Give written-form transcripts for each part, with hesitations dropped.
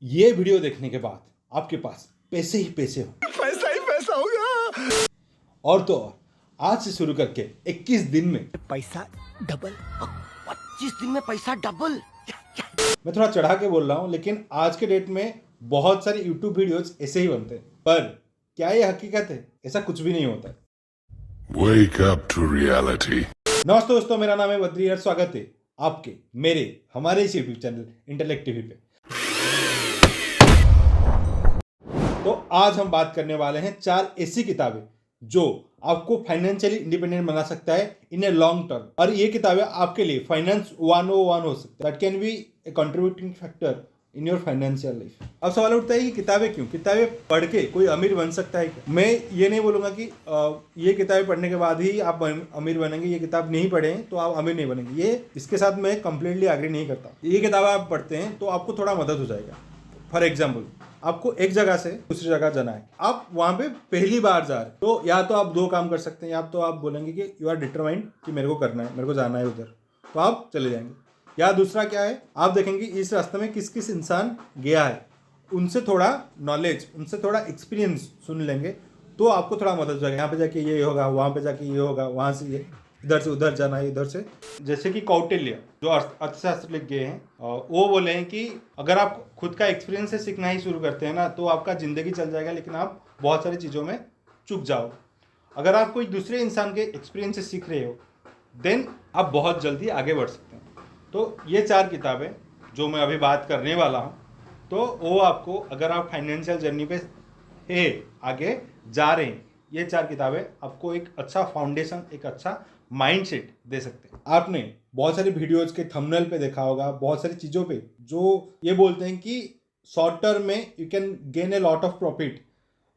ये वीडियो देखने के बाद आपके पास पैसे ही पैसे हो, पैसा ही पैसा होगा। और तो और आज से शुरू करके 21 दिन में पैसा डबल। 25 दिन में पैसा डबल। मैं थोड़ा चढ़ा के बोल रहा हूँ, लेकिन आज के डेट में बहुत सारे यूट्यूब वीडियोस ऐसे ही बनते हैं। पर क्या ये हकीकत है? ऐसा कुछ भी नहीं होता है। Wake up to reality. नमस्ते दोस्तों, मेरा नाम है बद्री और स्वागत है आपके हमारे इस यूट्यूब चैनल इंटेलेक्ट टीवी पे। तो आज हम बात करने वाले हैं 4 ऐसी किताबें जो आपको फाइनेंशियली इंडिपेंडेंट बना सकता है इन ए लॉन्ग टर्म। और ये किताबें आपके लिए फाइनेंस 101 हो सकता है। That can be A contributing factor in your financial life. अब सवाल उठता है कि किताबें क्यों? किताबें पढ़ के कोई अमीर बन सकता है क्या? मैं ये नहीं बोलूंगा कि ये किताबें पढ़ने के बाद ही आप अमीर बनेंगे। ये किताब नहीं पढ़े तो आप अमीर नहीं बनेंगे। ये इसके साथ मैं कंप्लीटली एग्री नहीं करता। ये किताब आप पढ़ते हैं तो आपको थोड़ा मदद हो जाएगा। फॉर एग्जाम्पल, आपको एक जगह से दूसरी जगह जाना है, आप वहां पे पहली बार जा रहे हैं, तो या तो आप 2 काम कर सकते हैं। या तो आप बोलेंगे कि यू आर डिटरमाइंड कि मेरे को करना है, मेरे को जाना है उधर, तो आप चले जाएंगे। या दूसरा क्या है, आप देखेंगे इस रास्ते में किस किस इंसान गया है, उनसे थोड़ा नॉलेज, उनसे थोड़ा एक्सपीरियंस सुन लेंगे, तो आपको थोड़ा मदद हो जाएगा। यहाँ पे जाके ये होगा, वहाँ पे जाके ये होगा, वहाँ से ये, इधर से उधर जाना है, इधर से। जैसे कि कौटिल्य जो अर्थशास्त्र लिख गए हैं, वो बोले हैं कि अगर आप खुद का एक्सपीरियंस से सीखना ही शुरू करते हैं ना, तो आपका ज़िंदगी चल जाएगा, लेकिन आप बहुत सारी चीज़ों में चूक जाओ। अगर आप कोई दूसरे इंसान के एक्सपीरियंस से सीख रहे हो, देन आप बहुत जल्दी आगे बढ़ सकते हैं। तो ये 4 किताबें जो मैं अभी बात करने वाला हूँ, तो वो आपको, अगर आप फाइनेंशियल जर्नी पे है, आगे जा रहे हैं, ये 4 किताबें आपको एक अच्छा फाउंडेशन, एक अच्छा माइंडसेट दे सकते हैं। आपने बहुत सारे वीडियोज के थंबनेल पे देखा होगा, बहुत सारी चीज़ों पे जो ये बोलते हैं कि शॉर्ट टर्म में you can gain a lot of profit,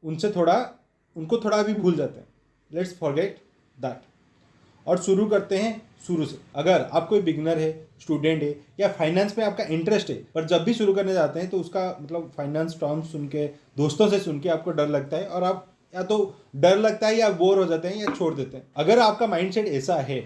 उनको थोड़ा भी भूल जाते हैं। लेट्स फॉरगेट दैट और शुरू करते हैं शुरू से। अगर आप कोई बिगनर है, स्टूडेंट है, या फाइनेंस में आपका इंटरेस्ट है, पर जब भी शुरू करने जाते हैं तो उसका मतलब फाइनेंस टर्म्स सुन के, दोस्तों से सुन के आपको डर लगता है, और आप या तो डर लगता है या बोर हो जाते हैं या छोड़ देते हैं। अगर आपका माइंडसेट ऐसा है,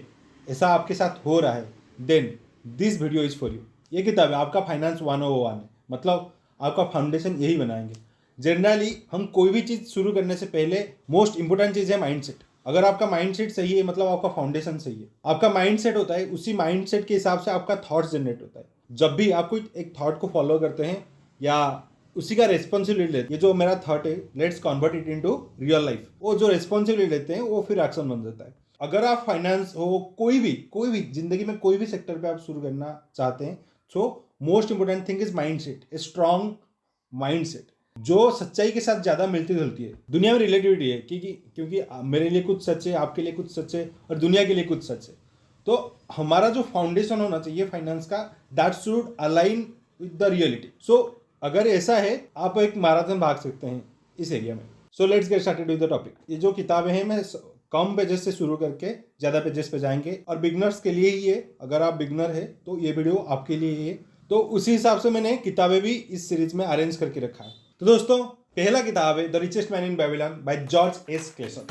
ऐसा आपके साथ हो रहा है, then this video is for you. ये किताब है आपका फाइनेंस 101 है, मतलब आपका फाउंडेशन यही बनाएंगे। जनरली हम कोई भी चीज़ शुरू करने से पहले मोस्ट इंपॉर्टेंट चीज़ है माइंडसेट। अगर आपका माइंडसेट सही है, मतलब आपका फाउंडेशन सही है। आपका माइंडसेट होता है, उसी माइंडसेट के हिसाब से आपका थॉट्स जनरेट होता है। जब भी आप कोई एक थॉट को फॉलो करते हैं या उसी का रेस्पॉन्सिबिलिटी लेते हैं, ये जो मेरा थॉट है, let's convert it into real life, वो जो रेस्पॉन्सिबिलिटी लेते हैं वो फिर एक्शन बन जाता है। अगर आप फाइनेंस हो, कोई भी जिंदगी में कोई भी सेक्टर पे आप शुरू करना चाहते हैं, so most important thing is mindset, a strong mindset जो सच्चाई के साथ ज़्यादा मिलती जुलती है। दुनिया में रिलेटिविटी है, क्योंकि मेरे लिए कुछ सच है, आपके लिए कुछ सच है, और दुनिया के लिए कुछ सच है। तो हमारा जो फाउंडेशन होना चाहिए फाइनेंस का, that should align with the reality. So अगर ऐसा है, आप एक मैराथन भाग सकते हैं इस एरिया में। So let's get started with the topic. ये जो किताबें हैं, मैं कम पेजेस से शुरू करके ज़्यादा पेजेस पे जाएंगे, और बिगनर्स के लिए ही है। अगर आप बिगनर है तो ये वीडियो आपके लिए ही है। तो उसी हिसाब से मैंने किताबें भी इस सीरीज में अरेंज करके रखा है। तो दोस्तों, पहला किताब है the richest man in Babylon by George S Clason.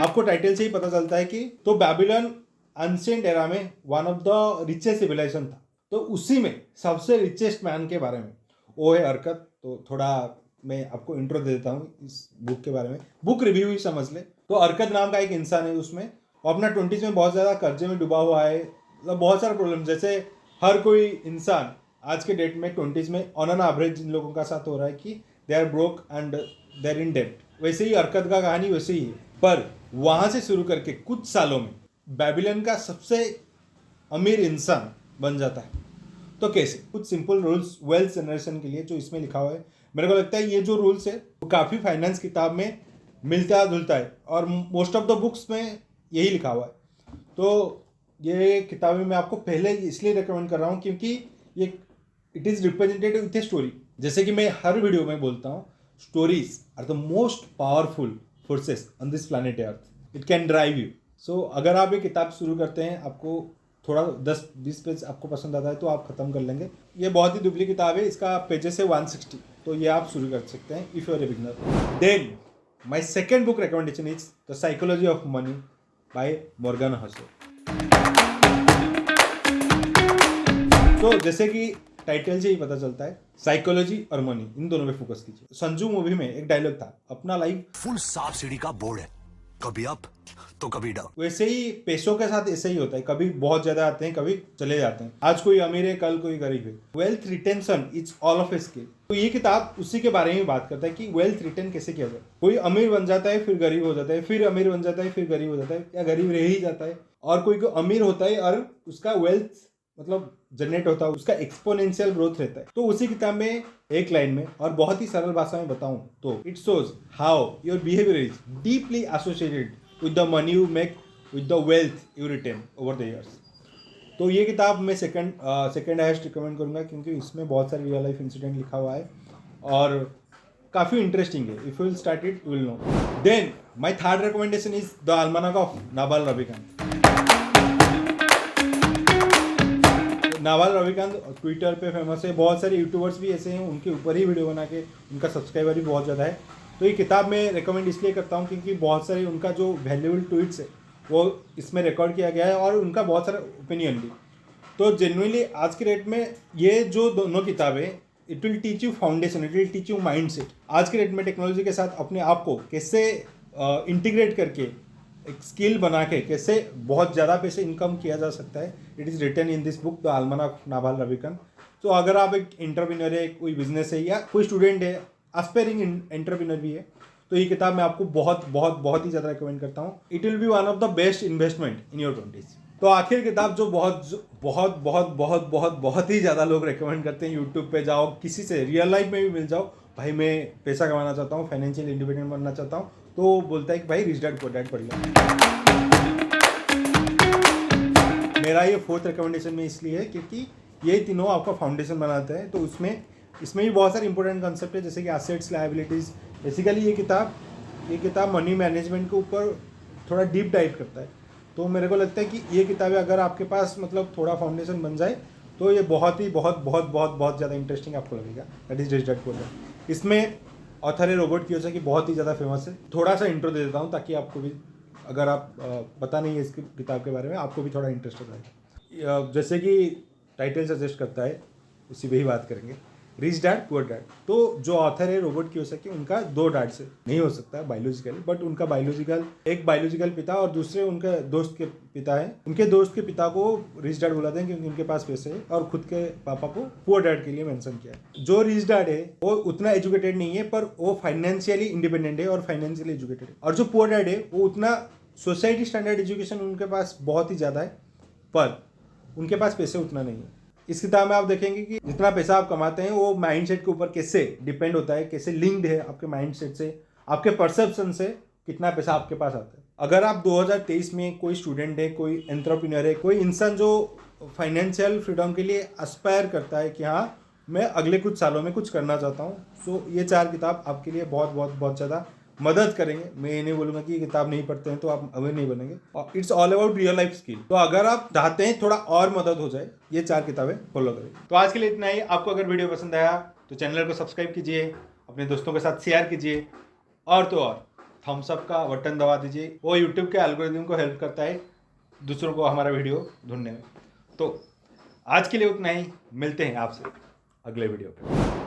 आपको टाइटल से ही पता चलता है कि तो बेबीलोन एंशिएंट एरा में one of the richest civilization था। तो उसी में सबसे रिचेस्ट मैन के बारे में वो है अर्कत। तो थोड़ा मैं आपको इंट्रो दे देता हूँ इस बुक के बारे में, बुक रिव्यू ही समझ ले। तो अर्कत नाम का एक इंसान है, उसमें वो अपना 20s में बहुत ज़्यादा कर्जे में डूबा हुआ है। मतलब बहुत सारे प्रॉब्लम, जैसे हर कोई इंसान आज के डेट में 20s में ऑन एन एवरेज जिन लोगों का साथ हो रहा है कि they are broke and they are in debt, वैसे ही अर्कत का कहानी वैसे ही है। पर वहाँ से शुरू करके कुछ सालों में बेबीलोन का सबसे अमीर इंसान बन जाता है। तो कैसे? कुछ सिंपल रूल्स वेल्थ जनरेशन के लिए जो इसमें लिखा हुआ है। मेरे को लगता है ये जो रूल्स है वो काफ़ी फाइनेंस किताब में मिलता जुलता है, और मोस्ट ऑफ द बुक्स में यही लिखा हुआ है। तो ये किताबें मैं आपको पहले इसलिए रिकमेंड कर रहा हूँ क्योंकि ये it is represented with a story. जैसे कि मैं हर वीडियो में बोलता हूँ, stories are the most powerful forces on this planet earth. It can drive you. So अगर आप ये किताब शुरू करते हैं, आपको थोड़ा 10-20 पेज आपको पसंद आता है तो आप ख़त्म कर लेंगे। ये बहुत ही दुबली किताब है, इसका पेजेस है 160, तो ये आप शुरू कर सकते हैं if you are a beginner. Then my second book recommendation is the psychology of money by Morgan Housel. तो जैसे कि टाइटल से ही पता चलता है, साइकोलॉजी और मनी इन दोनों पे फोकस कीजिए। संजू मूवी में एक डायलॉग था, अपना लाइफ फुल सांप सीढ़ी का बोर्ड है, कभी अप तो कभी डाउन। वैसे ही पैसों के साथ ऐसे ही होता है, कभी बहुत ज्यादा आते हैं, कभी चले जाते हैं। आज कोई अमीर है, कल कोई गरीब है। Wealth retention is all of a skill. तो ये किताब उसी के बारे में बात करता है कि वेल्थ रिटेन कैसे किया जाए। कोई अमीर बन जाता है, फिर गरीब हो जाता है, फिर अमीर बन जाता है, फिर गरीब हो जाता है, या गरीब रह ही जाता है। और कोई अमीर होता है और उसका वेल्थ मतलब जनरेट होता है, उसका एक्सपोनेंशियल ग्रोथ रहता है। तो उसी किताब में एक लाइन में और बहुत ही सरल भाषा में बताऊं तो it shows how your behaviour is deeply associated with the money you make, with the wealth you retain over the years. तो ये किताब मैं सेकंड हाईएस्ट रिकमेंड करूंगा, क्योंकि इसमें बहुत सारे रियल लाइफ इंसिडेंट लिखा हुआ है और काफ़ी इंटरेस्टिंग है। If you will start it you will know. Then my third recommendation is the almanack of Naval Ravikant. Naval Ravikant Twitter पे फेमस है, बहुत सारे यूट्यूबर्स भी ऐसे हैं, उनके ऊपर ही वीडियो बना के उनका सब्सक्राइबर भी बहुत ज़्यादा है। तो ये किताब मैं रिकमेंड इसलिए करता हूँ क्योंकि बहुत सारे उनका जो वैल्यूबल ट्वीट्स है वो इसमें रिकॉर्ड किया गया है और उनका बहुत सारा ओपिनियन भी। तो जेन्युइनली आज के डेट में ये जो दोनों किताबें, it will teach you foundation, it will teach you mindset. आज के डेट में टेक्नोलॉजी के साथ अपने आप को कैसे इंटीग्रेट करके एक स्किल बना के कैसे बहुत ज़्यादा पैसे इनकम किया जा सकता है। It is written in this book the almanack of Naval Ravikant. तो अगर आप एक एंटरप्रेन्योर है, कोई बिजनेस है, या कोई स्टूडेंट है, एस्पायरिंग एंटरप्रेन्योर भी है, तो ये किताब मैं आपको बहुत बहुत बहुत ही ज़्यादा रिकमेंड करता हूँ। It will be one of the best investment in your 20s। तो आखिर किताब जो बहुत बहुत बहुत बहुत बहुत बहुत ही ज़्यादा लोग रिकमेंड करते हैं, यूट्यूब पे जाओ, किसी से रियल लाइफ में भी मिल जाओ, भाई मैं पैसा कमाना चाहता हूँ, फाइनेंशियल इंडिपेंडेंट बनना चाहता हूँ, तो बोलता है कि भाई रिच डैड पुअर डैड पढ़ लो। मेरा ये फोर्थ रिकमेंडेशन में इसलिए है क्योंकि ये तीनों आपका फाउंडेशन बनाते हैं। तो इसमें भी बहुत सारे इंपॉर्टेंट कंसेप्ट है, जैसे कि एसेट्स, लायबिलिटीज़। बेसिकली ये किताब मनी मैनेजमेंट के ऊपर थोड़ा डीप डाइव करता है। तो मेरे को लगता है कि ये किताबें अगर आपके पास मतलब थोड़ा फाउंडेशन बन जाए तो ये बहुत ज़्यादा इंटरेस्टिंग आपको लगेगा। That is rich dad poor dad. इसमें ऑथर है रॉबर्ट कियोसाकी, बहुत ही ज़्यादा फेमस है। थोड़ा सा इंट्रो दे देता हूँ ताकि आपको भी, अगर आप पता नहीं है इसकी किताब के बारे में, आपको भी थोड़ा इंटरेस्ट हो जाएगा। जैसे कि टाइटल सजेस्ट करता है उसी पे ही बात करेंगे, रिच डैड पुअर डैड। तो जो ऑथर है रॉबर्ट कियोसाकी, उनका 2 डैड से नहीं हो सकता बायोलॉजिकली, बट उनका एक बायोलॉजिकल पिता और दूसरे उनके दोस्त के पिता है। उनके दोस्त के पिता को रिच डैड बुलाते हैं क्योंकि उनके पास पैसे है, और खुद के पापा को पुअर डैड के लिए मेंशन किया है। जो रिच डैड है वो उतना एजुकेटेड नहीं है, पर वो फाइनेंशियली इंडिपेंडेंट है और फाइनेंशियली एजुकेटेड है। और जो पुअर डैड है वो उतना सोसाइटी स्टैंडर्ड एजुकेशन उनके पास बहुत ही ज़्यादा है, पर उनके पास पैसे उतना नहीं है। इस किताब में आप देखेंगे कि जितना पैसा आप कमाते हैं वो माइंडसेट के ऊपर कैसे डिपेंड होता है, कैसे लिंक्ड है आपके माइंडसेट से, आपके परसेप्शन से कितना पैसा आपके पास आता है। अगर आप 2023 में कोई स्टूडेंट है, कोई एंटरप्रेन्योर है, कोई इंसान जो फाइनेंशियल फ्रीडम के लिए एस्पायर करता है कि हाँ मैं अगले कुछ सालों में कुछ करना चाहता हूँ, सो ये 4 किताब आपके लिए बहुत ज़्यादा मदद करेंगे। मैं ये नहीं बोलूँगा कि ये किताब नहीं पढ़ते हैं तो आप अवेयर नहीं बनेंगे, और it's all about real life skill. तो अगर आप चाहते हैं थोड़ा और मदद हो जाए, ये 4 किताबें फॉलो करें। तो आज के लिए इतना ही। आपको अगर वीडियो पसंद आया तो चैनल को सब्सक्राइब कीजिए, अपने दोस्तों के साथ शेयर कीजिए, और तो और थम्स अप का बटन दबा दीजिए। वो यूट्यूब के एल्गोरिथम को हेल्प करता है दूसरों को हमारा वीडियो ढूंढने में। तो आज के लिए उतना ही, मिलते हैं आपसे अगले वीडियो पे।